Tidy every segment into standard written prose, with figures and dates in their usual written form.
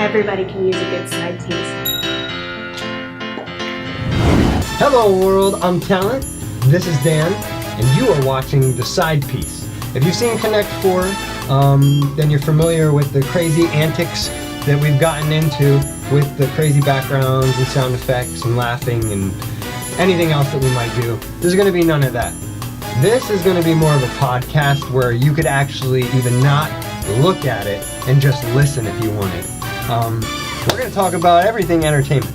Everybody can use a good side piece. Hello world, I'm Talent, this is Dan, and you are watching The Side Piece. If you've seen Connect 4, then you're familiar with the crazy antics that we've gotten into with the crazy backgrounds and sound effects and laughing and anything else that we might do. There's going to be none of that. This is going to be more of a podcast where you could actually even not look at it and just listen if you wanted. We're going to talk about everything entertainment.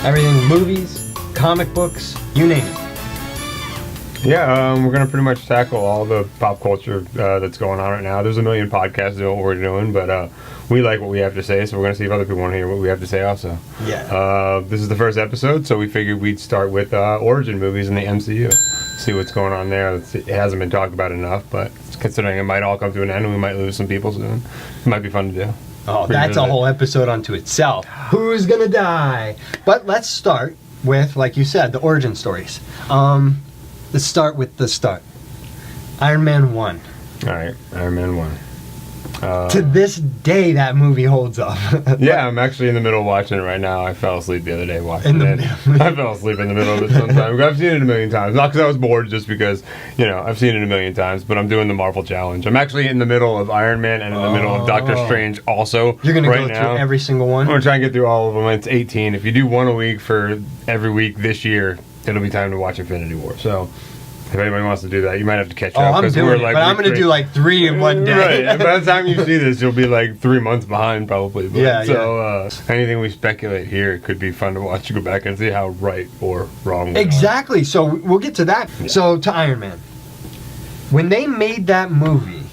Everything movies, comic books, you name it. Yeah, we're going to pretty much tackle all the pop culture that's going on right now. There's a million podcasts doing what we're doing, but we like what we have to say, so we're going to see if other people want to hear what we have to say also. Yeah. This is the first episode, so we figured we'd start with origin movies in the MCU. See what's going on there. It hasn't been talked about enough, but considering it might all come to an end and we might lose some people soon, it might be fun to do. Oh, that's a whole episode unto itself. Who's gonna die? But let's start with, like you said, the origin stories. Let's start with the start. Iron Man 1. Alright, Iron Man 1. To this day, that movie holds up. Yeah, I'm actually in the middle of watching it right now. I fell asleep the other day watching it. I fell asleep in the middle of it sometimes. I've seen it a million times. Not because I was bored, just because, I've seen it a million times, but I'm doing the Marvel Challenge. I'm actually in the middle of Iron Man and in the middle of Doctor Strange also. You're going to go through every single one? I'm going to try and get through all of them. It's 18. If you do one a week for every week this year, it'll be time to watch Infinity War. So if anybody wants to do that, you might have to catch up. I'm doing it, but I'm going to do like 3 in one day. Right, and by the time you see this, you'll be like 3 months behind probably. But, anything we speculate here, it could be fun to watch. You go back and see how right or wrong we Exactly, so we'll get to that. Yeah. So to Iron Man. When they made that movie,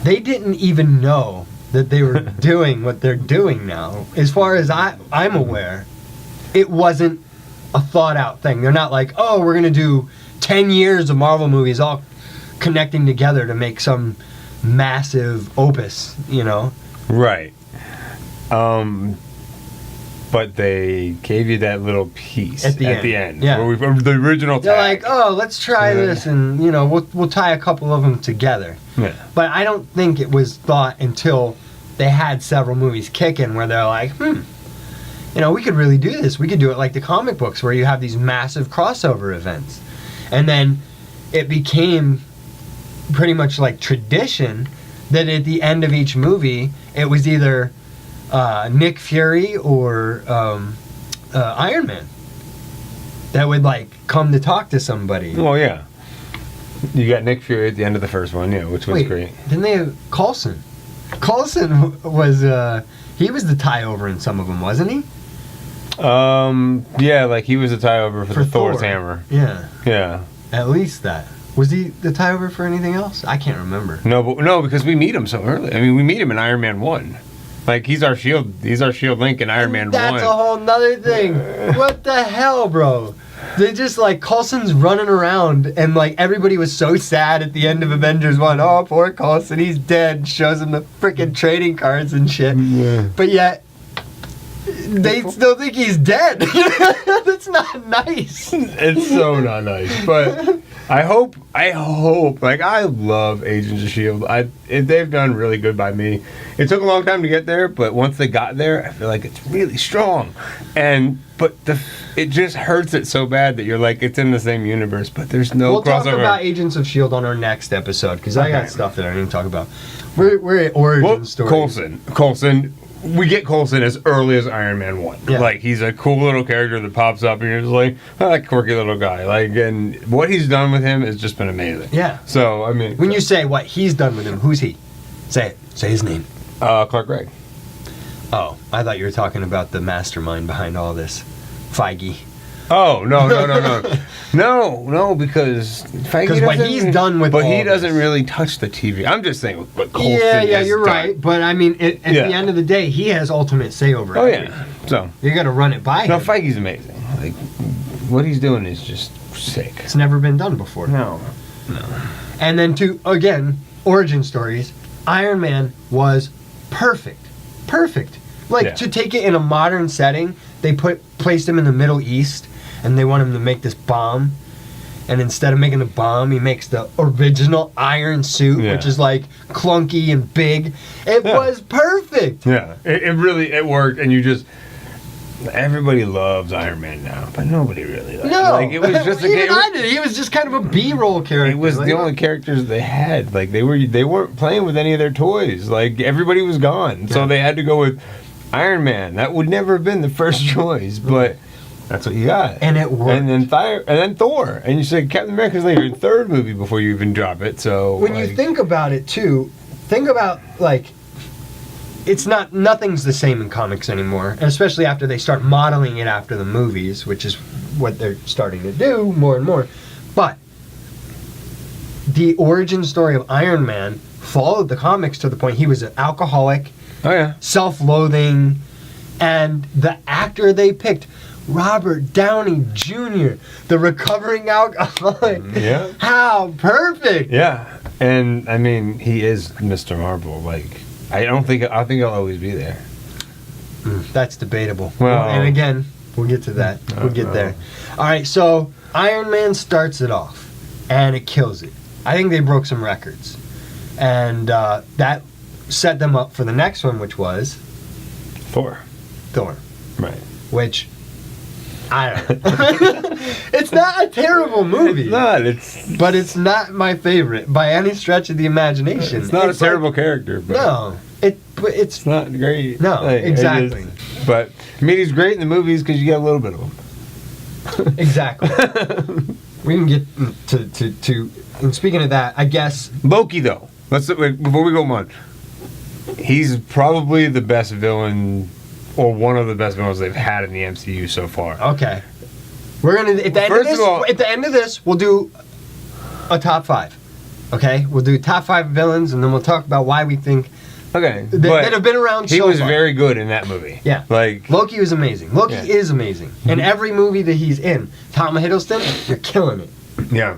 they didn't even know that they were doing what they're doing now. As far as I'm aware, it wasn't a thought out thing. They're not like, oh, we're gonna do 10 years of Marvel movies all connecting together to make some massive opus, Right. But they gave you that little piece at the end. Yeah. Where the original tag. They're like, oh, let's try this, and we'll tie a couple of them together. Yeah. But I don't think it was thought until they had several movies kicking where they're like, we could really do this. We could do it like the comic books where you have these massive crossover events. And then it became pretty much like tradition that at the end of each movie, it was either Nick Fury or Iron Man that would like come to talk to somebody. Well, yeah. You got Nick Fury at the end of the first one, which was great. Didn't they have Coulson? Coulson was, he was the tie-over in some of them, wasn't he? Yeah, like he was a tie-over for the Thor's hammer. Yeah. Yeah. At least that. Was he the tie-over for anything else? I can't remember. No, because we meet him so early. I mean, we meet him in Iron Man 1. Like, he's our shield link in Iron Man 1. That's a whole nother thing. What the hell, bro? They just, like, Coulson's running around, and, like, everybody was so sad at the end of Avengers 1. Oh, poor Coulson, he's dead. Shows him the freaking trading cards and shit. Yeah. But yet, they still think he's dead. That's not nice. It's so not nice. But I hope, like, I love Agents of S.H.I.E.L.D. They've done really good by me. It took a long time to get there, but once they got there, I feel like it's really strong. But it just hurts it so bad that you're like, it's in the same universe, but there's no crossover. We'll talk about Agents of S.H.I.E.L.D. on our next episode, because I got stuff that I didn't talk about. We're at origin stories. Coulson. We get Coulson as early as Iron Man 1. Yeah. Like, he's a cool little character that pops up, and you're just like, I like quirky little guy. Like, and what he's done with him has just been amazing. Yeah. So, I mean... When you say what he's done with him, who's he? Say it. Say his name. Clark Gregg. Oh, I thought you were talking about the mastermind behind all this. Feige. Oh, no. No, because Feige doesn't... what he's done with But all he doesn't this. really touch the TV. I'm just saying what Coulson Yeah, has you're done. right. But, I mean, at the end of the day, he has ultimate say over everything. Yeah. So... You gotta run it by him. No, Feige's amazing. Like, what he's doing is just sick. It's never been done before. No. And then again, origin stories, Iron Man was perfect. Like, to take it in a modern setting, they placed him in the Middle East, and they want him to make this bomb. and instead of making the bomb, he makes the original iron suit, which is like clunky and big. It was perfect. Yeah, it really worked, and you just. Everybody loves Iron Man now, but nobody really likes No, like, it was just even I did. He was just kind of a B-roll character. It was the only characters they had. Like they weren't playing with any of their toys. Like everybody was gone, so they had to go with Iron Man. That would never have been the first choice, but that's what you got, and it worked. And then Thor, and you said Captain America's like your third movie before you even drop it. So when you think about it, too, think about like. Nothing's the same in comics anymore, and especially after they start modeling it after the movies, which is what they're starting to do more and more. But the origin story of Iron Man followed the comics to the point he was an alcoholic, self-loathing, and the actor they picked, Robert Downey Jr., the recovering alcoholic. Yeah. How perfect. Yeah, and I mean he is Mr. Marvel. Like. I think he'll always be there. That's debatable. Well, and again, we'll get to that. We'll get there. All right, so Iron Man starts it off, and it kills it. I think they broke some records, and that set them up for the next one, which was Thor. Right. Which I don't know. It's not a terrible movie. It's not. But it's not my favorite by any stretch of the imagination. It's not a terrible character. But no. It's not great. No, like, exactly. But I mean, he's great in the movies because you get a little bit of him. Exactly. We can get to. And speaking of that, I guess Loki though. Before we go on. He's probably the best villain. Or one of the best villains they've had in the MCU so far. Okay. We're gonna at the end of this, we'll do a top 5. Okay? We'll do top 5 villains, and then we'll talk about why we think that have been around so He was far. very good in that movie. Yeah. Like Loki was amazing. Loki is amazing. In every movie that he's in. Tom Hiddleston, you're killing it. Yeah.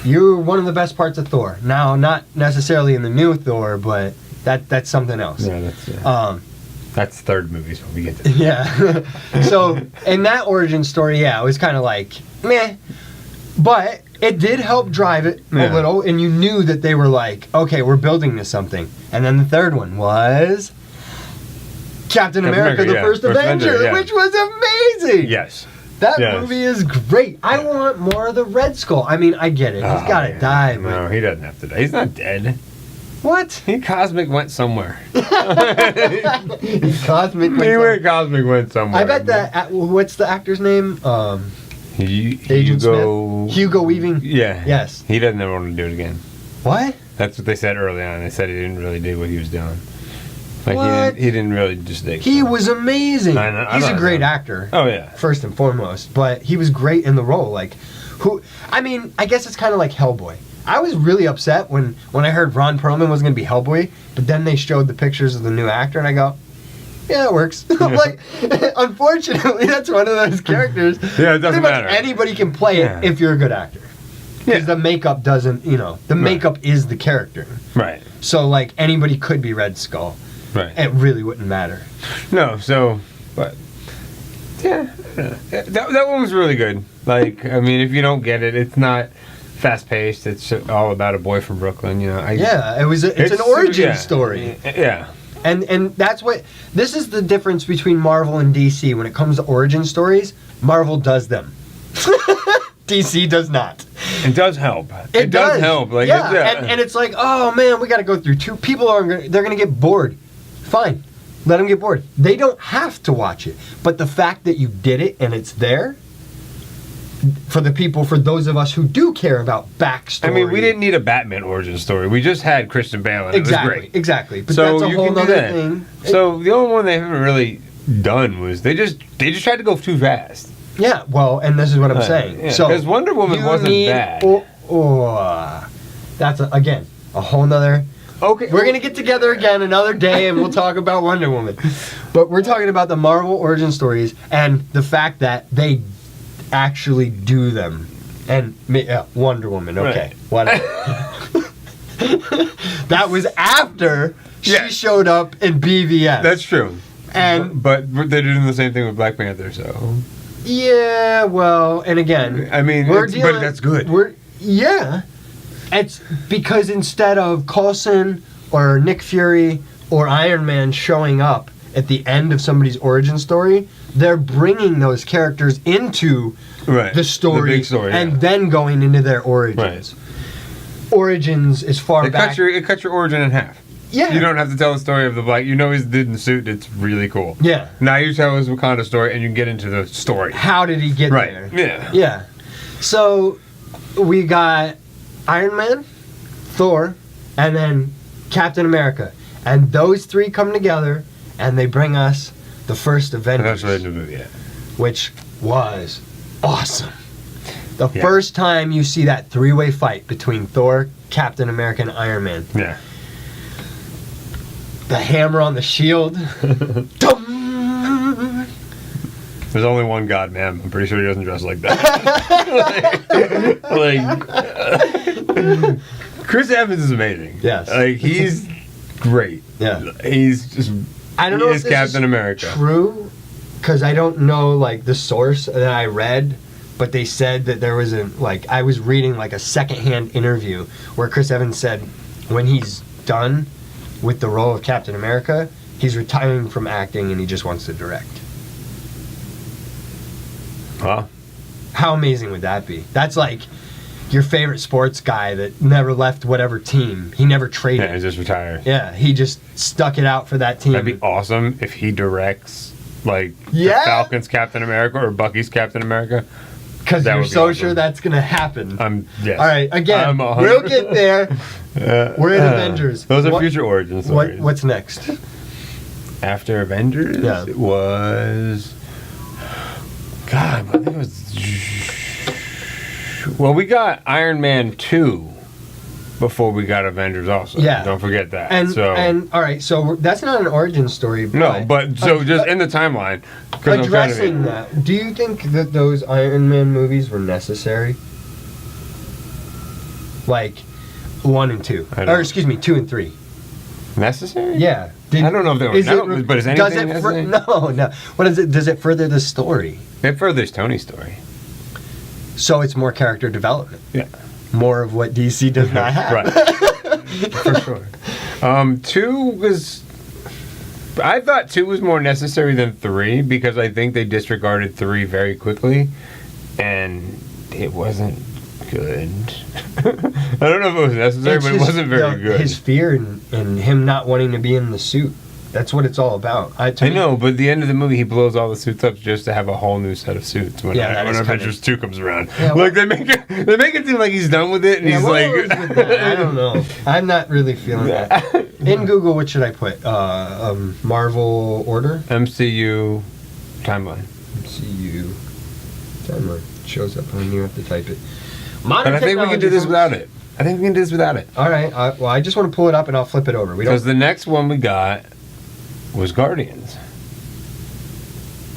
You're one of the best parts of Thor. Now, not necessarily in the new Thor, but that's something else. Yeah, that's third movie, so we get to. Yeah. So, in that origin story, it was kind of like, meh. But it did help drive it a little, and you knew that they were like, okay, we're building to something. And then the third one was Captain America, the First Avenger, which was amazing. Yes. That movie is great. I want more of the Red Skull. I mean, I get it. He's got to die. But no, he doesn't have to die. He's not dead. What? He cosmic went somewhere. Cosmic went somewhere. I bet that. What's the actor's name? Agent Smith. Hugo Weaving. Yeah. Yes. He doesn't ever want to do it again. What? That's what they said early on. They said he didn't really do what he was doing. Like what? He didn't really just dig. He was amazing. He's a great actor. Oh yeah. First and foremost, but he was great in the role. Like, I mean, I guess it's kind of like Hellboy. I was really upset when I heard Ron Perlman was going to be Hellboy, but then they showed the pictures of the new actor, and I go, yeah, it works. I'm like, unfortunately, that's one of those characters. Yeah, it doesn't matter. Anybody can play it if you're a good actor. Because the makeup doesn't, the makeup is the character. Right. So, like, anybody could be Red Skull. Right. It really wouldn't matter. No, but, yeah, that one was really good. Like, I mean, if you don't get it, it's not fast paced. It's all about a boy from Brooklyn, It's an origin story. Yeah. And that's what this is the difference between Marvel and DC when it comes to origin stories. Marvel does them. DC does not. It does help. It does help. Like, and it's like, oh man, we got to go through 2 people they're going to get bored. Fine. Let them get bored. They don't have to watch it. But the fact that you did it and it's there for those of us who do care about backstory. I mean, we didn't need a Batman origin story. We just had Christian Bale, and it was great. Exactly. But that's a whole other thing. So the only one they haven't really done was they just tried to go too fast. Yeah. Well, and this is what I'm saying. Yeah, so because Wonder Woman wasn't bad. That's again a whole nother. Okay. We're going to get together again another day and we'll talk about Wonder Woman. But we're talking about the Marvel origin stories and the fact that they actually do them. And Wonder Woman, okay. Right. Whatever. That was after she showed up in BVS. That's true. And but they're doing the same thing with Black Panther, so. Yeah, well, and again, I mean, but that's good. It's because instead of Coulson or Nick Fury or Iron Man showing up at the end of somebody's origin story, they're bringing those characters into the story, the big story, and then going into their origins. Origins is far back. It cuts your origin in half. Yeah. You don't have to tell the story of the black. You know he's in the suit. It's really cool. Yeah. Now you tell his Wakanda story, and you get into the story. How did he get there? Yeah. Yeah. So we got Iron Man, Thor, and then Captain America. And those three come together, and they bring us the first Avengers. That's right in the movie, yeah. Which was awesome. The first time you see that three-way fight between Thor, Captain America, and Iron Man. Yeah. The hammer on the shield. Dum! There's only one God, man. I'm pretty sure he doesn't dress like that. Chris Evans is amazing. Yes. Like, he's great. Yeah. He's just... I don't know if this Captain is America. True, because I don't know, like, the source that I read, but they said that there was I was reading, like, a secondhand interview where Chris Evans said when he's done with the role of Captain America, he's retiring from acting and he just wants to direct. Huh? How amazing would that be? That's like your favorite sports guy that never left whatever team. He never traded. Yeah, he's just retired. Yeah, he just stuck it out for that team. That'd be awesome if he directs, like, the Falcons Captain America or Bucky's Captain America. Because you're so awesome. Sure that's going to happen. Yes. All right, again, we'll get there. We're in Avengers. Those are future origin stories. What's next? After Avengers, it was... God, I think it was... Well, we got Iron Man 2 before we got Avengers also. Yeah. Don't forget that. And all right, so that's not an origin story. But just in the timeline. Addressing that, do you think that those Iron Man movies were necessary? Like 1 and 2. Or excuse me, 2 and 3. Necessary? Yeah. I don't know if they were. But is anything necessary? No. What is it? Does it further the story? It furthers Tony's story. So it's more character development. Yeah. More of what DC does not have. Right. For sure. 2 was... I thought 2 was more necessary than 3 because I think they disregarded 3 very quickly. And it wasn't good. I don't know if it was necessary, but it wasn't very good. His fear and him not wanting to be in the suit. That's what it's all about. I know, but at the end of the movie, he blows all the suits up just to have a whole new set of suits when Avengers 2 comes around. Yeah, well, they make it seem like he's done with it, and he's like... I don't know. I'm not really feeling that. In Google, what should I put? Marvel order? MCU timeline. MCU timeline. Shows up when you have to type it. But I think we can do this without it. All right. Well, I just want to pull it up, and I'll flip it over. Because the next one we got... was Guardians.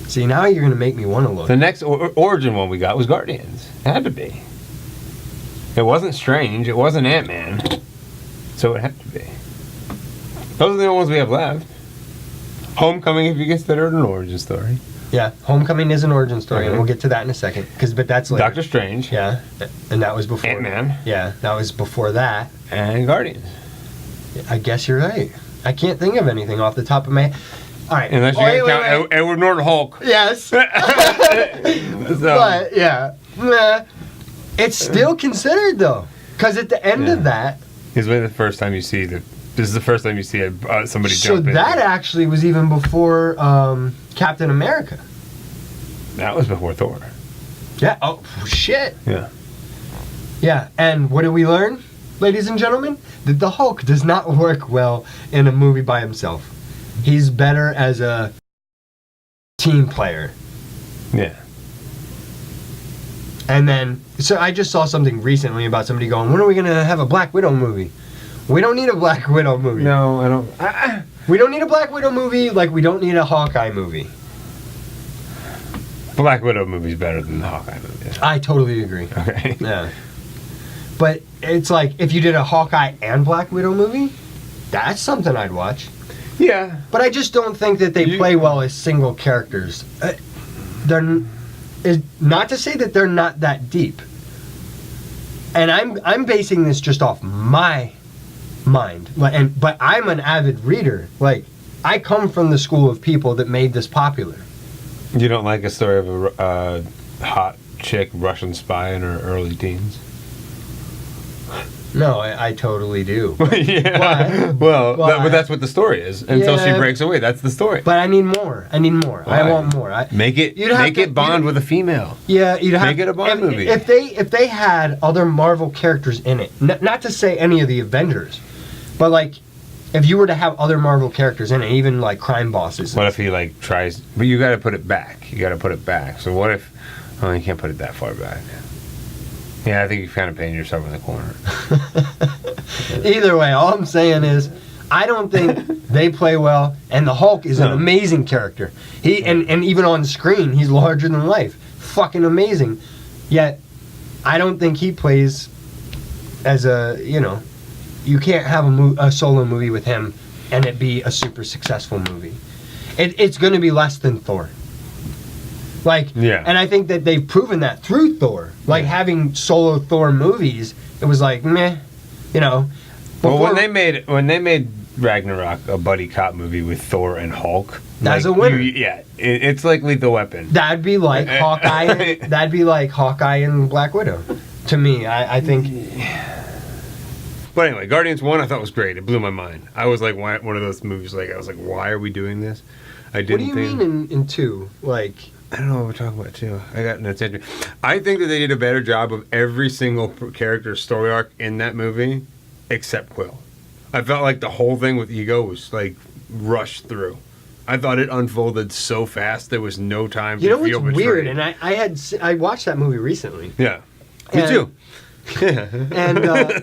See, now you're going to make me want to look. The next origin one we got was Guardians. It had to be. It wasn't Strange. It wasn't Ant-Man. So it had to be. Those are the only ones we have left. Homecoming, if you consider it an origin story. Yeah, Homecoming is an origin story, and we'll get to that in a second. But that's later. Doctor Strange. Yeah, and that was before. Ant-Man. Yeah, that was before that. And Guardians. I guess you're right. I can't think of anything off the top of my head. All right. Unless you count Edward Norton Hulk. Yes. But, yeah. It's still considered, though. Because at the end of that... This is the first time you see This is the first time you see somebody jump in. So that actually was even before Captain America. That was before Thor. Yeah. Oh, shit. Yeah. Yeah. And what did we learn, ladies and gentlemen? That the Hulk does not work well in a movie by himself. He's better as a team player. Yeah. And then, so I just saw something recently about somebody going, when are we going to have a Black Widow movie? We don't need a Black Widow movie. No, I don't. We don't need a Black Widow movie like we don't need a Hawkeye movie. Black Widow movie's better than the Hawkeye movie. I totally agree. Okay. Yeah. But it's like, if you did a Hawkeye and Black Widow movie, that's something I'd watch. Yeah. But I just don't think that they play well as single characters. is not to say that they're not that deep. And I'm basing this just off my mind. But I'm an avid reader. Like, I come from the school of people that made this popular. You don't like a story of a hot chick Russian spy in her early teens? No, I totally do. Yeah. But that's what the story is. Until she Yeah. breaks away. That's the story. But I need more. I Why? want more. Make it bond with a female. Yeah, you'd have Make it a Bond movie. If they had other Marvel characters in it, not to say any of the Avengers, but like if you were to have other Marvel characters in it, even like crime bosses. What if he like tries? But you got to put it back. You got to put it back. So what if? Oh, you can't put it that far back. Yeah, I think you're kind of painting yourself in the corner. Either way, all I'm saying is, I don't think they play well, and the Hulk is an amazing character. And even on screen, he's larger than life, fucking amazing. Yet, I don't think he plays as you can't have a solo movie with him and it be a super successful movie. It's going to be less than Thor. And I think that they've proven that through Thor. Having solo Thor movies, it was like, meh, Well, when they made Ragnarok a buddy cop movie with Thor and Hulk, that's a winner. It's like Lethal Weapon. That'd be like Hawkeye. That'd be like Hawkeye and Black Widow. To me, I think. But anyway, Guardians 1 I thought was great. It blew my mind. I was like, one of those movies. I was like, why are we doing this? What do you mean in 2? I don't know what we're talking about too. I got no attention. I think that they did a better job of every single character's story arc in that movie, except Quill. I felt like the whole thing with Ego was like rushed through. I thought it unfolded so fast there was no time to feel betrayed. What's weird, and I watched that movie recently. Yeah, me too. And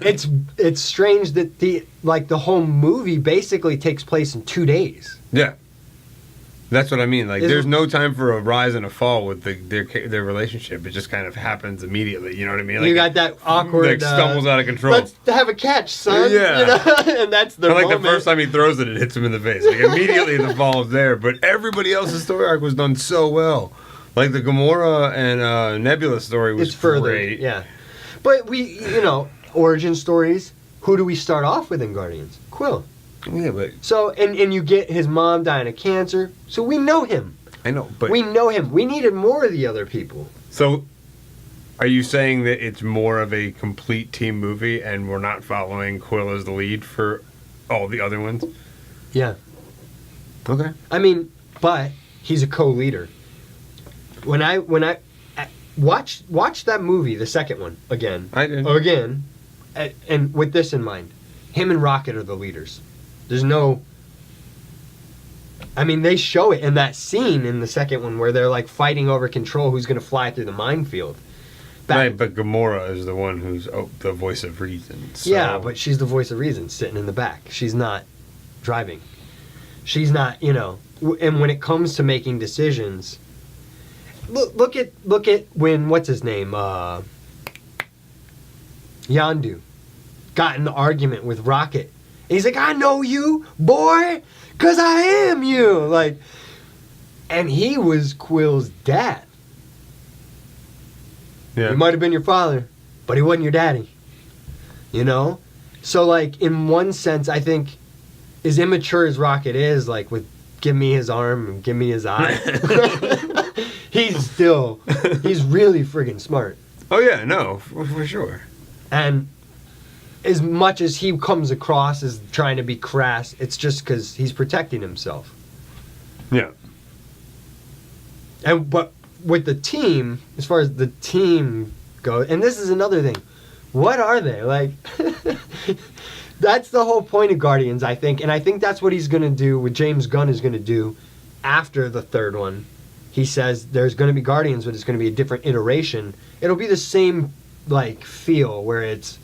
it's strange that the whole movie basically takes place in 2 days. Yeah. That's what I mean. There's no time for a rise and a fall with their relationship. It just kind of happens immediately. You know what I mean? You got that awkward... stumbles out of control. Let's have a catch, son. Yeah. And that's the moment. The first time he throws it hits him in the face. Immediately the fall is there. But everybody else's story arc was done so well. Like the Gamora and Nebula story was great. Yeah. But origin stories, who do we start off with in Guardians? Quill. Yeah, but... So, and you get his mom dying of cancer, so we know him. I know, but... We know him. We needed more of the other people. So, are you saying that it's more of a complete team movie and we're not following Quill as the lead for all the other ones? Yeah. Okay. I mean, but he's a co-leader. When I watch that movie, the second one, again. I did. Again, and with this in mind, him and Rocket are the leaders. There's no... I mean, they show it in that scene in the second one where they're fighting over control who's going to fly through the minefield. Right, but Gamora is the one who's the voice of reason. So. Yeah, but she's the voice of reason sitting in the back. She's not driving. She's not, and when it comes to making decisions, look at when, what's his name, Yondu got in the argument with Rocket. And he's like, I know you, boy, because I am you. And he was Quill's dad. Yeah. He might have been your father, but he wasn't your daddy. So, in one sense, I think, as immature as Rocket is, with give me his arm and give me his eye, he's really friggin' smart. Oh, yeah, no, for sure. And as much as he comes across as trying to be crass, it's just because he's protecting himself. Yeah. But with the team, as far as the team goes, and this is another thing, what are they? That's the whole point of Guardians, I think. And I think that's what he's going to do, what James Gunn is going to do after the third one. He says there's going to be Guardians, but it's going to be a different iteration. It'll be the same, feel where it's,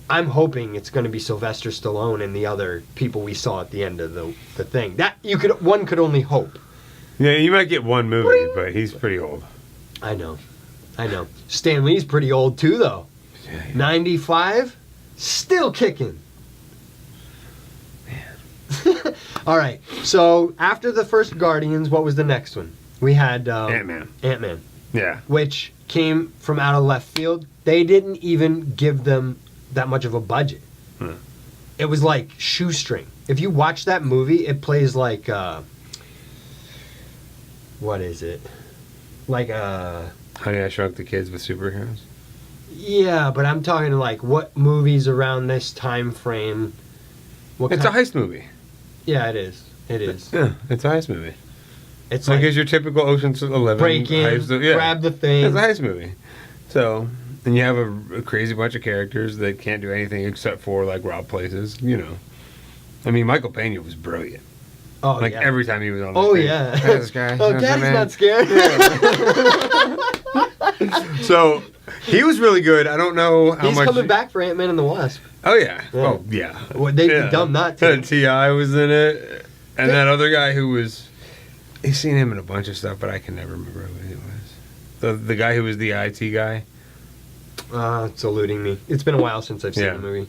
I'm hoping it's going to be Sylvester Stallone and the other people we saw at the end of the thing. That one could only hope. Yeah, you might get one movie, but he's pretty old. I know. Stan Lee's pretty old too, though. Yeah. 95, still kicking. Man. All right. So after the first Guardians, what was the next one? We had Ant-Man. Ant-Man, Yeah. which came from out of left field. They didn't even give them that much of a budget. It was like shoestring. If you watch that movie, it plays like what is it? Like Honey, I Shrunk the Kids with superheroes. yeah, but I'm talking like what movies around this time frame. It's a heist movie. Yeah, it is. It is. Yeah, it's a heist movie. It's Like like it's your typical Ocean's 11 break in, heist. Yeah. grab the thing. It's a heist movie. So, and you have a crazy bunch of characters that can't do anything except for like rob places. You know, I mean, Michael Pena was brilliant. Oh Like yeah. every time he was on. The Oh screen. yeah. Look at this guy. Oh, You know what I'm Daddy's saying, not scared. So he was really good. I don't know how He's much. coming back for Ant-Man and the Wasp. Oh yeah. Yeah. Oh yeah. Well, they'd be dumb not to. And T.I. was in it, and that other guy who was. You've seen him in a bunch of stuff, but I can never remember who he was. The guy who was the IT guy. It's eluding me. It's been a while since I've seen Yeah. the movie.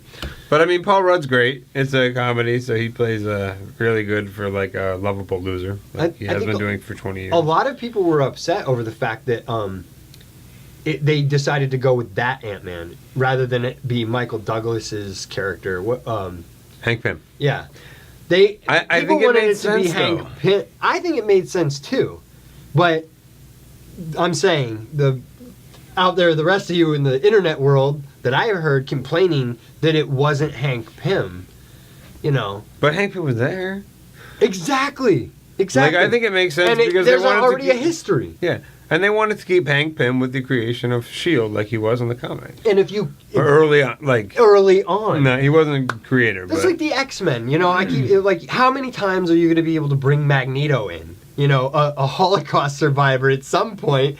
But I mean, Paul Rudd's great. It's a comedy, so he plays really good for like a lovable loser, like he I has think been doing for 20 years. A lot of people were upset over the fact that they decided to go with that Ant-Man rather than it be Michael Douglas's character. Hank Pym. Yeah. I People think it wanted made it to be sense, Hank though. Pym. I think it made sense too, but I'm saying out there, the rest of you in the internet world that I have heard complaining that it wasn't Hank Pym. You know. But Hank Pym was there. Exactly. Like I think it makes sense And because there's they wanted already to a history. Yeah, and they wanted to keep Hank Pym with the creation of Shield, like he was in the comic. And if you Or early on, like early on, no, he wasn't a creator. it's But like the X-Men. You know, I keep like, how many times are you going to be able to bring Magneto in? You know, a Holocaust survivor at some point.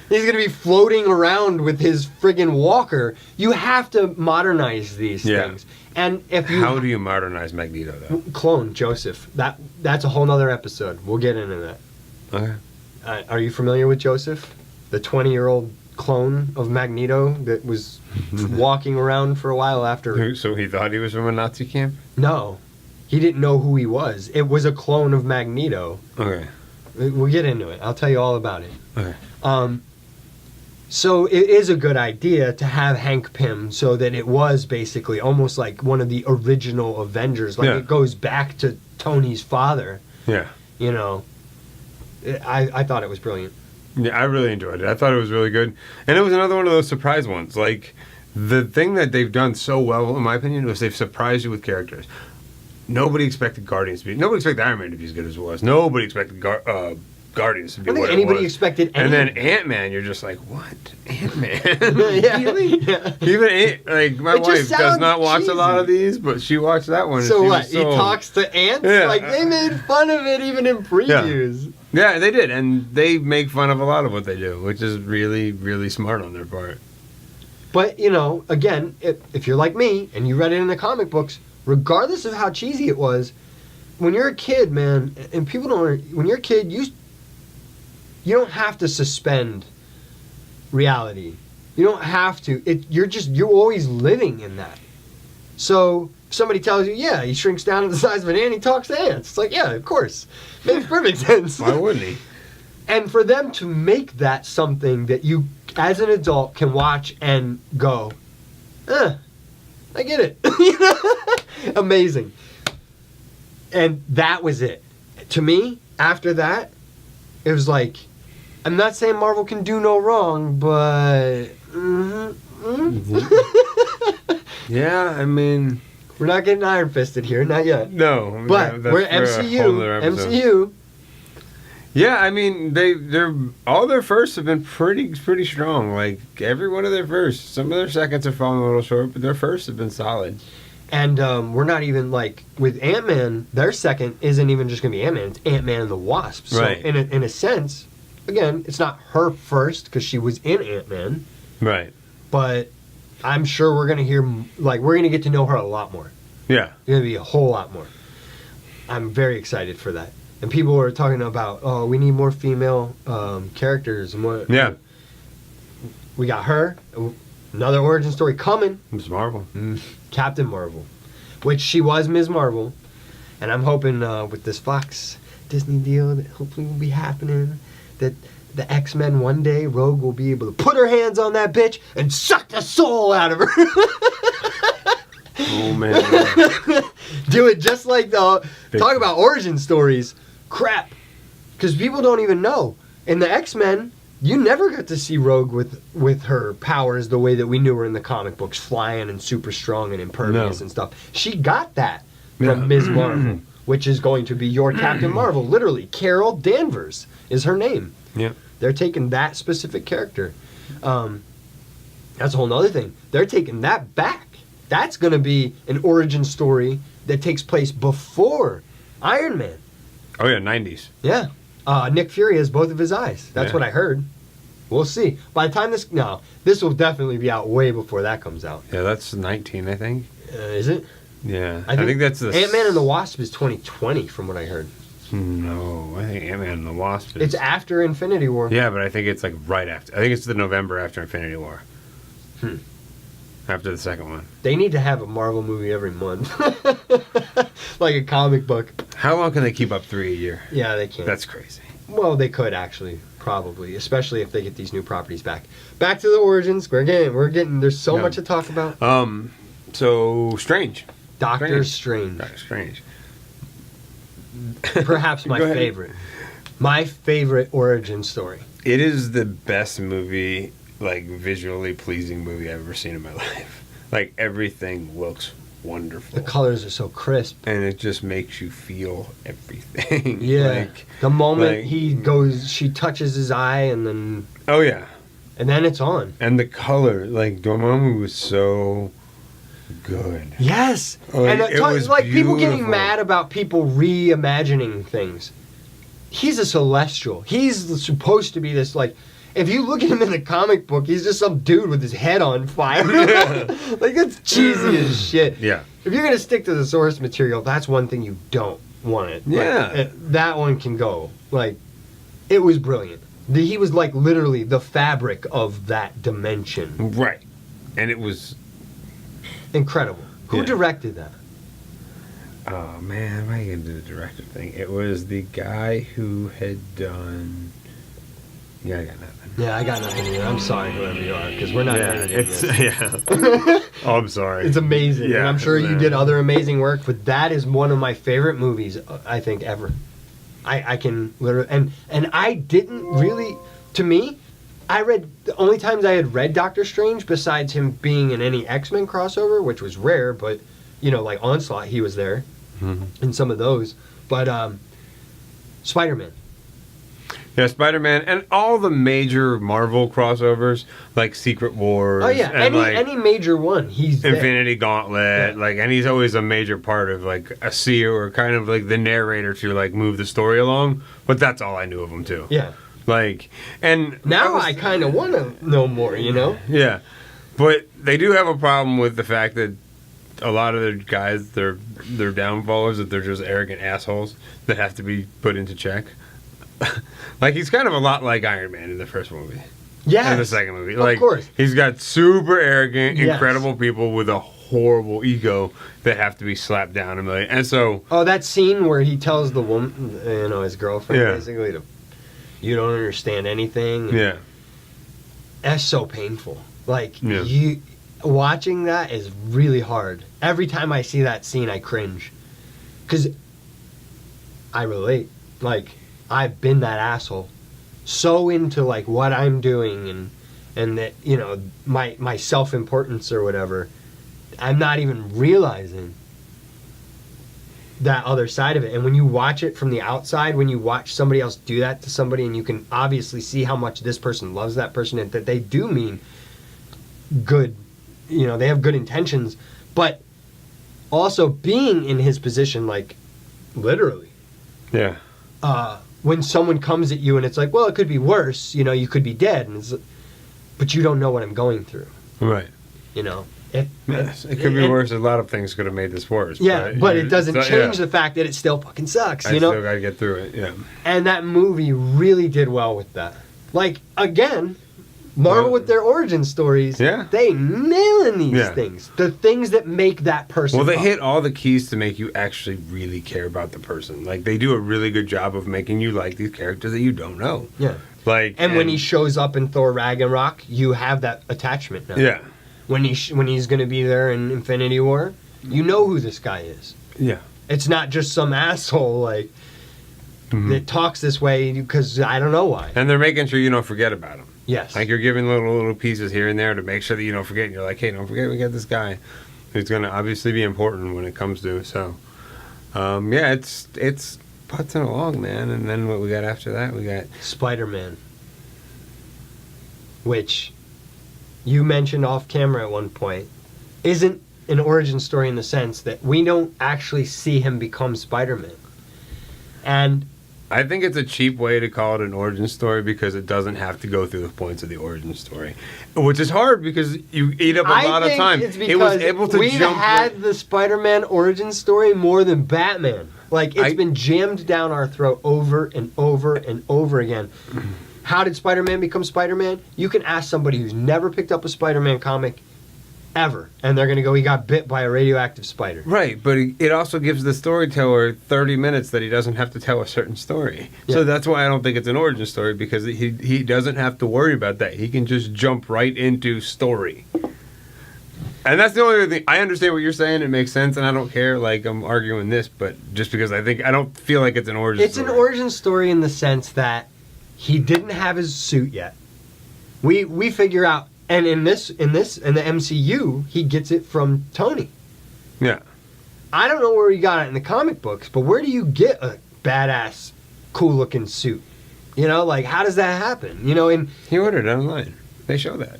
He's going to be floating around with his friggin' walker. You have to modernize these things. And if you how do you modernize Magneto though? clone Joseph, that's a whole nother episode. We'll get into that. Okay. Are you familiar with Joseph, the 20-year-old clone of Magneto that was walking around for a while after? So he thought he was from a Nazi camp? No, he didn't know who he was. It was a clone of Magneto. Okay. We'll get into it. I'll tell you all about it. Okay. So it is a good idea to have Hank Pym so that it was basically almost like one of the original Avengers. Like it goes back to Tony's father. Yeah. You know, I thought it was brilliant. Yeah, I really enjoyed it. I thought it was really good. And it was another one of those surprise ones. Like, the thing that they've done so well, in my opinion, was they've surprised you with characters. Nobody expected Guardians to be... Nobody expected Iron Man to be as good as it was. Nobody expected Guardians to be I don't what think it anybody was. expected And anything. then Ant-Man, you're just like, what? Ant-Man? Yeah. Really? Yeah. Even, like, my It just wife does sounds not watch a lot of cheesy. these, but she watched that one. And So she what? was He so... talks to ants? Yeah. Like, they made fun of it even in previews. Yeah, they did, and they make fun of a lot of what they do, which is really, really smart on their part. But, you know, again, if you're like me and you read it in the comic books, regardless of how cheesy it was, when you're a kid, man, and people don't... When you're a kid, you don't have to suspend reality. You don't have to. You're always living in that. So if somebody tells you, yeah, he shrinks down to the size of an ant, he talks to ants. It's like, yeah, of course. Makes perfect sense. Why wouldn't he? And for them to make that something that you, as an adult, can watch and go, I get it. You know? Amazing. And that was it. To me, after that, it was like, I'm not saying Marvel can do no wrong, but... Yeah, I mean... We're not getting iron fisted here, not yet. No. But that's we're for a whole other MCU. episode. MCU. Yeah, I mean, they're all their firsts have been pretty strong. Like, every one of their firsts. Some of their seconds have fallen a little short, but their firsts have been solid. And we're not even, like, with Ant-Man, their second isn't even just going to be Ant-Man. It's Ant-Man and the Wasp. So Right. in a sense, again, it's not her first because she was in Ant-Man. Right. But I'm sure we're going to hear, like, we're going to get to know her a lot more. Yeah. Going to be a whole lot more. I'm very excited for that. And people were talking about, oh, we need more female characters. And more. Yeah. We got her. Another origin story coming. It's Marvel. Captain Marvel. Which she was Ms. Marvel. And I'm hoping with this Fox Disney deal that hopefully will be happening that the X-Men one day, Rogue will be able to put her hands on that bitch and suck the soul out of her. Oh man. Do it just like the talk about origin stories. Crap. Because people don't even know. In the X-Men, you never got to see Rogue with her powers the way that we knew her in the comic books, flying and super strong and impervious and stuff. She got that from Ms. Marvel, which is going to be your Captain Marvel. Literally, Carol Danvers is her name. Yeah. They're taking that specific character. That's a whole nother thing. They're taking that back. That's going to be an origin story that takes place before Iron Man. Oh yeah, 90s. Yeah. Nick Fury has both of his eyes. That's what I heard. We'll see. By the time this will definitely be out way before that comes out. Yeah, that's 19, I think. Is it? Yeah. I think that's the... Ant-Man and the Wasp is 2020 from what I heard. No, I think Ant-Man and the Wasp is... It's after Infinity War. Yeah, but I think it's like right after. I think it's the November after Infinity War. After the second one. They need to have a Marvel movie every month. Like a comic book. How long can they keep up 3 a year? Yeah, they can. That's crazy. Well, they could actually, probably, especially if they get these new properties back. Back to the origins. We're getting. There's so much to talk about. So Strange. Doctor Strange. Doctor Strange. Perhaps my favorite. My favorite origin story. It is the best movie, like visually pleasing movie I've ever seen in my life. Like everything looks wonderful. The colors are so crisp. And it just makes you feel everything. Yeah. Like, the moment she touches his eye and then... Oh, yeah. And then it's on. And the color, like, Dormammu was so good. Yes. Like, and it was like people getting beautiful. mad about people reimagining things. He's a celestial. He's supposed to be this, like... If you look at him in the comic book, he's just some dude with his head on fire. Like, it's cheesy as shit. Yeah. If you're going to stick to the source material, that's one thing you don't want it. Yeah. Like, that one can go. Like, it was brilliant. He was, like, literally the fabric of that dimension. Right. And it was... Incredible. Who directed that? Oh, man, am I going to do the director thing? It was the guy who had done... Yeah, I got nothing. Yeah, I got nothing either. I'm sorry, whoever you are, because we're not editing this. Yeah. Oh, I'm sorry. It's amazing. Yeah, and I'm sure you did other amazing work, but that is one of my favorite movies, I think, ever. I can literally... And I didn't really... To me, the only times I had read Doctor Strange, besides him being in any X-Men crossover, which was rare, but, like Onslaught, he was there in some of those. But Spider-Man. Yeah, Spider-Man and all the major Marvel crossovers, like Secret Wars. Oh yeah, and any major one, he's there. Infinity Gauntlet, and he's always a major part of like a seer or kind of like the narrator to like move the story along. But that's all I knew of him too. Yeah. And now I kind of want to know more, Yeah, but they do have a problem with the fact that a lot of the guys, their downfall is that they're just arrogant assholes that have to be put into check. Like, he's kind of a lot like Iron Man in the first movie. Yeah. In the second movie. Of course. He's got super arrogant, incredible people with a horrible ego that have to be slapped down a million. And so... Oh, that scene where he tells the woman, his girlfriend, basically, you don't understand anything. Yeah. That's so painful. Watching that is really hard. Every time I see that scene, I cringe. Because I relate. I've been that asshole, so into what I'm doing and that my self-importance or whatever. I'm not even realizing that other side of it. And when you watch it from the outside, when you watch somebody else do that to somebody, and you can obviously see how much this person loves that person and that they do mean good, they have good intentions, but also being in his position, literally. Yeah. When someone comes at you and it's like, well, it could be worse, you could be dead, but you don't know what I'm going through. Right. It could be worse. A lot of things could have made this worse. Yeah, but it doesn't change the fact that it still fucking sucks, I still gotta get through it, yeah. And that movie really did well with that. Again, Marvel Well, with their origin stories, Yeah. they nailing these Yeah. things. The things that make that person Well, they up. hit all the keys to make you actually really care about the person. Like, they do a really good job of making you like these characters that you don't know. Yeah. Like, And when he shows up in Thor Ragnarok, you have that attachment now. yeah, When he's going to be there in Infinity War, you know who this guy is. yeah, It's not just some asshole like that talks this way because I don't know why. and they're making sure you don't forget about him. Yes. Like, you're giving little pieces here and there to make sure that you don't forget. And you're like, hey, don't forget we got this guy who's going to obviously be important when it comes to. So, yeah, it's putzing along, man. And then what we got after that, we got Spider-Man, which you mentioned off camera at one point, isn't an origin story in the sense that we don't actually see him become Spider-Man. And I think it's a cheap way to call it an origin story because it doesn't have to go through the points of the origin story, which is hard because you eat up a lot of time. It's It was because able to we've jump. had the Spider-Man origin story more than Batman. Like, it's I- been jammed down our throat over and over and over again. How did Spider-Man become Spider-Man? You can ask somebody who's never picked up a Spider-Man comic ever, and they're going to go, he got bit by a radioactive spider. Right, but it also gives the storyteller 30 minutes that he doesn't have to tell a certain story. Yeah. So that's why I don't think it's an origin story, because he doesn't have to worry about that. He can just jump right into story. And that's the only thing. I understand what you're saying. It makes sense, and I don't care. Like, I'm arguing this, but just because I don't feel like it's an origin story. It's an origin story in the sense that he didn't have his suit yet. We figure out, and in the MCU, he gets it from Tony. Yeah. I don't know where he got it in the comic books, but where do you get a badass, cool-looking suit? You know, like, how does that happen? You know, and He ordered it online. They show that.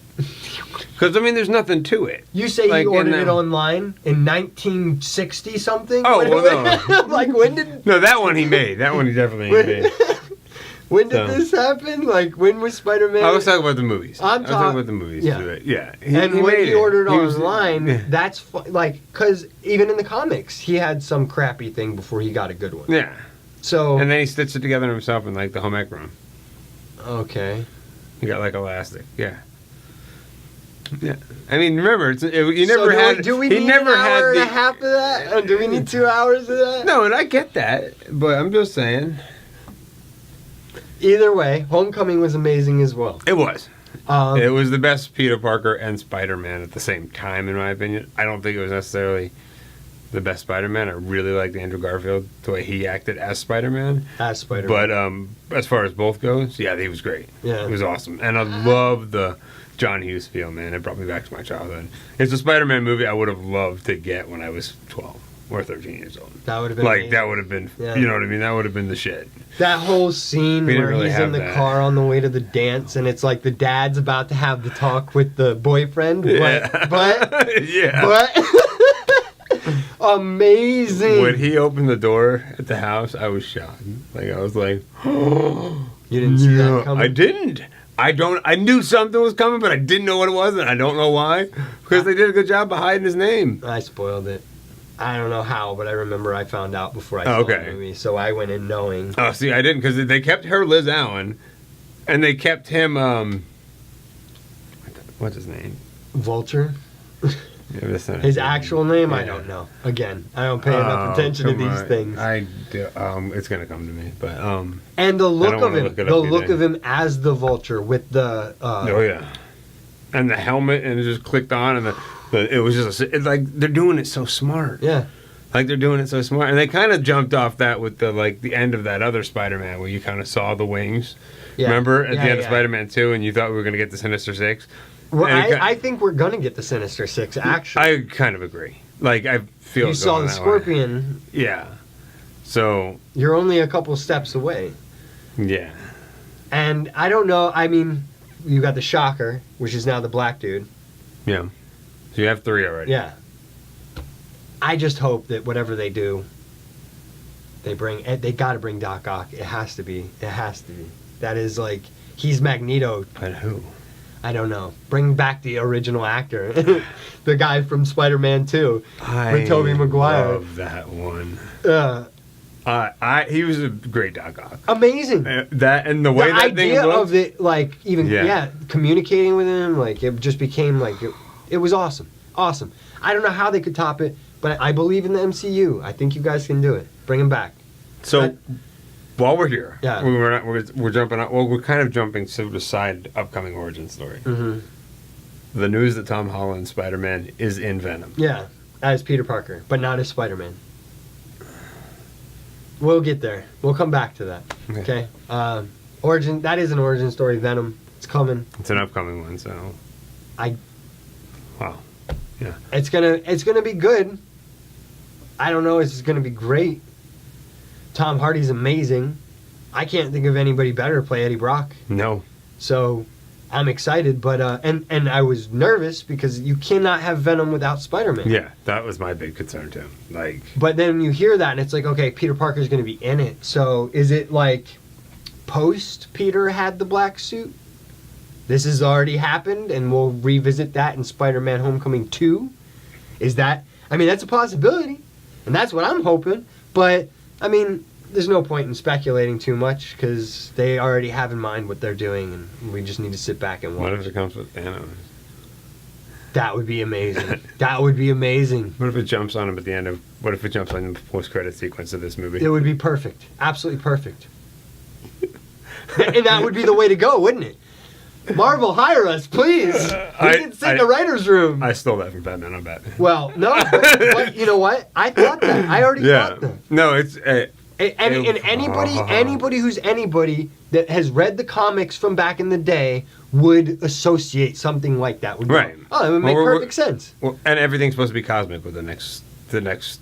Because, I mean, there's nothing to it. you say Like, he ordered in it the- online in 1960 something. Oh, well, no. Like, when did No, that one he made. That one he definitely made. when did So- this happen? Like, when was Spider-Man? I was talking about the movies. I'm I was talking about the movies. yeah. Yeah. And when made he it. ordered He was- online, Yeah. that's like, because even in the comics, he had some crappy thing before he got a good one. Yeah. So, And then he stitched it together himself in, like, the home ec room. okay. He got, like, elastic. Yeah. Yeah. I mean, remember, you never So had... do we he need never an hour had and the... a half of that? Or do we need 2 hours of that? No, and I get that, but I'm just saying. Either way, Homecoming was amazing as well. It was. Um, It was the best Peter Parker and Spider-Man at the same time, in my opinion. I don't think it was necessarily the best Spider-Man. I really liked Andrew Garfield, the way he acted as Spider-Man. as Spider-Man. But as far as both goes, yeah, he was great. Yeah. It was awesome. And I love the John Hughes feel, man. It brought me back to my childhood. It's a Spider-Man movie I would have loved to get when I was 12 or 13 years old. That would have been Like, amazing. that would have been, Yeah. you know what I mean? That would have been the shit. That whole scene We didn't where really he's in have the that. car on the way to the dance, and it's like the dad's about to have the talk with the boyfriend, Yeah. but Yeah. amazing. When he opened the door at the house, I was shocked. Like, I was like, You didn't see that coming? I didn't. I knew something was coming, but I didn't know what it was, and I don't know why. Because they did a good job of hiding his name. I spoiled it. I don't know how, but I remember I found out before I saw Okay. the movie, so I went in knowing. Oh, see, I didn't, because they kept her Liz Allen, and they kept him, what's his name? Vulture? Yeah, that's not His actual name? I Yeah. don't know. Again, I don't pay enough attention to come these on. things. I do, it's going to come to me, but, And the look don't of wanna him, look it the up look either. of him as the Vulture with the... oh, yeah. And the helmet, and it just clicked on, and it was just, it's like, they're doing it so smart. Yeah. Like, they're doing it so smart. And they kind of jumped off that with the end of that other Spider-Man where you kind of saw the wings. Yeah. Remember? At Yeah, the end of yeah. Spider-Man 2, and you thought we were going to get the Sinister Six. Well, And it I think we're going to get the Sinister Six, actually. I kind of agree. Like, I feel You it saw going the that way. Scorpion. Yeah. So, You're only a couple steps away. yeah. And I don't know, I mean, you got the Shocker, which is now the black dude. Yeah. So you have 3 already. Yeah. I just hope that whatever they do, they got to bring Doc Ock. It has to be. It has to be. That is like, he's Magneto. But who? I don't know. Bring back the original actor. The guy from Spider-Man 2 with Tobey Maguire. love that one. He was a great Doc Ock. Amazing. That and the way The that thing idea looked. of it, like, even communicating with him, like, it just became like it was awesome. I don't know how they could top it, but I believe in the MCU. I think you guys can do it. Bring him back. So while we're here, Yeah. we're jumping out. Well, we're kind of jumping to the side upcoming origin story. Mm-hmm. The news that Tom Holland's Spider-Man is in Venom. Yeah, as Peter Parker, but not as Spider-Man. We'll get there. We'll come back to that. Okay. Origin. That is an origin story. Venom. It's coming. It's an upcoming one. So. Wow. Yeah. It's gonna be good. I don't know if it's gonna be great. Tom Hardy's amazing. I can't think of anybody better to play Eddie Brock. No. So I'm excited, but and I was nervous because you cannot have Venom without Spider-Man. Yeah, that was my big concern too. Like, but then you hear that and it's like, okay, Peter Parker's going to be in it. So is it like post Peter had the black suit? This has already happened, and we'll revisit that in Spider-Man: Homecoming 2. Is that? I mean, that's a possibility, and that's what I'm hoping. But I mean, there's no point in speculating too much because they already have in mind what they're doing, and we just need to sit back and watch. what if it comes with Thanos? That would be amazing. That would be amazing. What if it jumps on him at the end of? What if it jumps on the post-credit sequence of this movie? It would be perfect. Absolutely perfect. And that would be the way to go, wouldn't it? Marvel, hire us, please. We can sit in the writer's room. I stole that from Batman on Batman. Well, no, but you know what? I thought that. I already thought that. No, it's... And anybody who's anybody that has read the comics from back in the day would associate something like that. Would go, Right. Oh, it would make perfect sense. Well, and everything's supposed to be cosmic with the next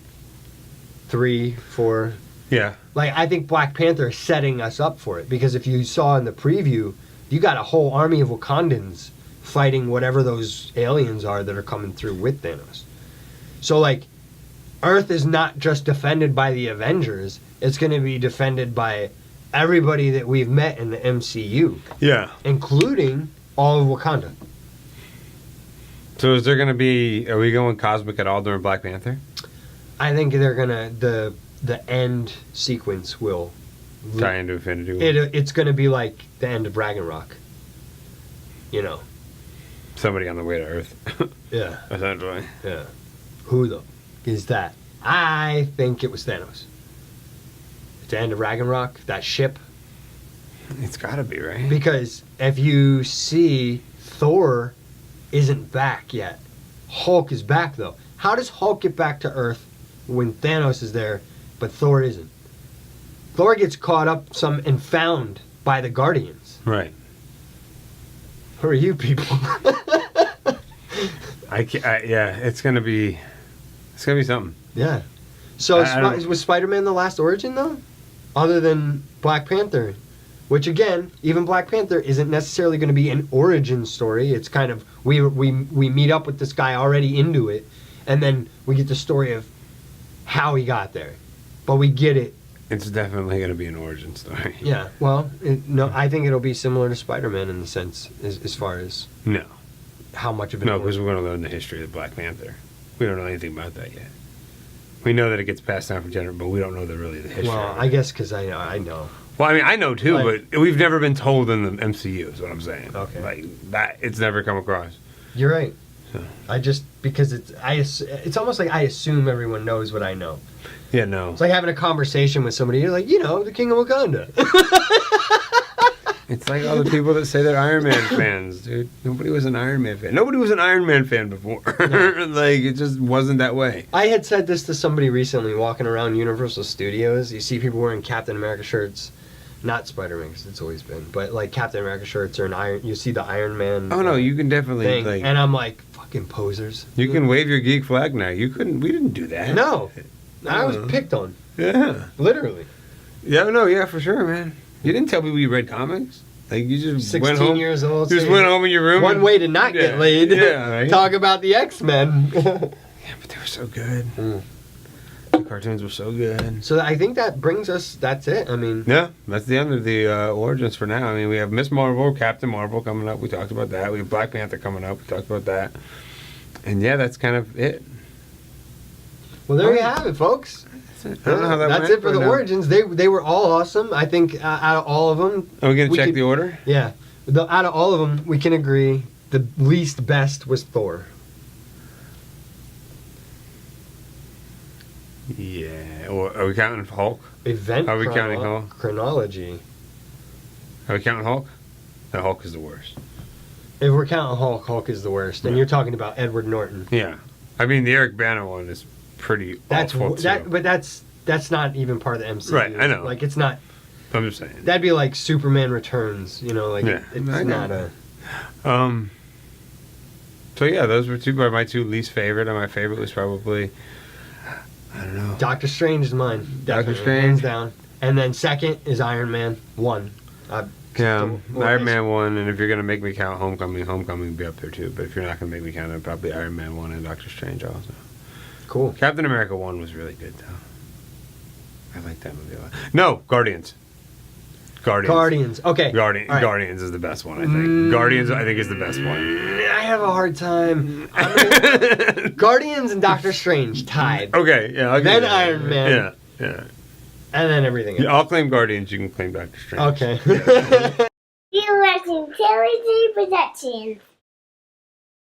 3, 4... Yeah. Like, I think Black Panther is setting us up for it, because if you saw in the preview, you got a whole army of Wakandans fighting whatever those aliens are that are coming through with Thanos. So, like, Earth is not just defended by the Avengers, it's going to be defended by everybody that we've met in the MCU. Yeah. Including all of Wakanda. So is there going to be... Are we going cosmic at all during Black Panther? I think they're going to... The end sequence will... Tie into Infinity War? It's going to be like the end of Ragnarok. You know. Somebody on the way to Earth. Yeah. Essentially. Yeah. Who, though, is that? I think it was Thanos. At the end of Ragnarok, that ship. It's got to be, right? Because if you see, Thor isn't back yet. Hulk is back, though. How does Hulk get back to Earth when Thanos is there, but Thor isn't? Thor gets caught up and found by the Guardians. Right. Who are you people? Yeah, it's gonna be something. Yeah. So was Spider-Man the last origin, though? Other than Black Panther. Which, again, even Black Panther isn't necessarily going to be an origin story. It's kind of, we meet up with this guy already into it, and then we get the story of how he got there. But we get it. It's definitely going to be an origin story. Yeah, well, I think it'll be similar to Spider-Man in the sense, as far as No. how much of it. No, because we're going to learn the history of Black Panther. We don't know anything about that yet. We know that it gets passed down from generation, but we don't know the history. Well, I guess because I know. Well, I mean, I know too, Like- but we've never been told in the MCU, is what I'm saying. Okay. Like, that, it's never come across. You're right. So. I just, because it's almost like I assume everyone knows what I know. Yeah, no. It's like having a conversation with somebody. You're like, the King of Wakanda. It's like all the people that say they're Iron Man fans, dude. Nobody was an Iron Man fan. Nobody was an Iron Man fan before. No. Like, it just wasn't that way. I had said this to somebody recently walking around Universal Studios. You see people wearing Captain America shirts. Not Spider-Man, because it's always been. But, like, Captain America shirts or you see the Iron Man Oh, no, you can definitely, thing. like... And I'm like, fucking posers. You can wave your geek flag now. We didn't do that. No. I was picked on. Yeah. Literally. Yeah, for sure, man. You didn't tell people you read comics. Like, you just 16 went home. years old. You just went home in your room. One way to not get laid. Yeah, right? Talk about the X-Men. Yeah, but they were so good. The cartoons were so good. So I think that brings us, that's it. I mean... Yeah, that's the end of the origins for now. I mean, we have Miss Marvel, Captain Marvel coming up. We talked about that. We have Black Panther coming up. We talked about that. And yeah, that's kind of it. Well, there you have it, folks. I don't know how that That's went, it for but the no. origins. They were all awesome. I think out of all of them, Are we gonna check could- the order? yeah, out of all of them, we can agree the least best was Thor. Yeah. Or are we counting Hulk? Event Are we counting Hulk? chronology. Are we counting Hulk? The Hulk is the worst. If we're counting Hulk, Hulk is the worst. And Right. you're talking about Edward Norton. Yeah. I mean, the Eric Bana one is pretty awful too. But that's not even part of the MCU. Right, I know. Like it's not. I'm just saying. That'd be like Superman Returns. You know, like Yeah, it's I know. not a. So yeah, those were two of my two least favorite, and my favorite was probably, I don't know. Doctor Strange is mine. Doctor Definitely, Strange. hands down. And then second is Iron Man 1. Yeah, Well, Iron Man 1, and if you're gonna make me count Homecoming would be up there too. But if you're not gonna make me count it, probably Iron Man 1 and Doctor Strange also. Cool. Captain America 1 was really good though. I like that movie a lot. No, Guardians. Guardians. Okay. All right. Guardians is the best one, I think. Guardians, I think, is the best one. I have a hard time. Guardians and Doctor Strange tied. Okay, yeah. I'll give Then you that. Iron Man. Yeah. And then everything else. Yeah, I'll claim Guardians. You can claim Doctor Strange. Okay. You watching Kelly G Productions.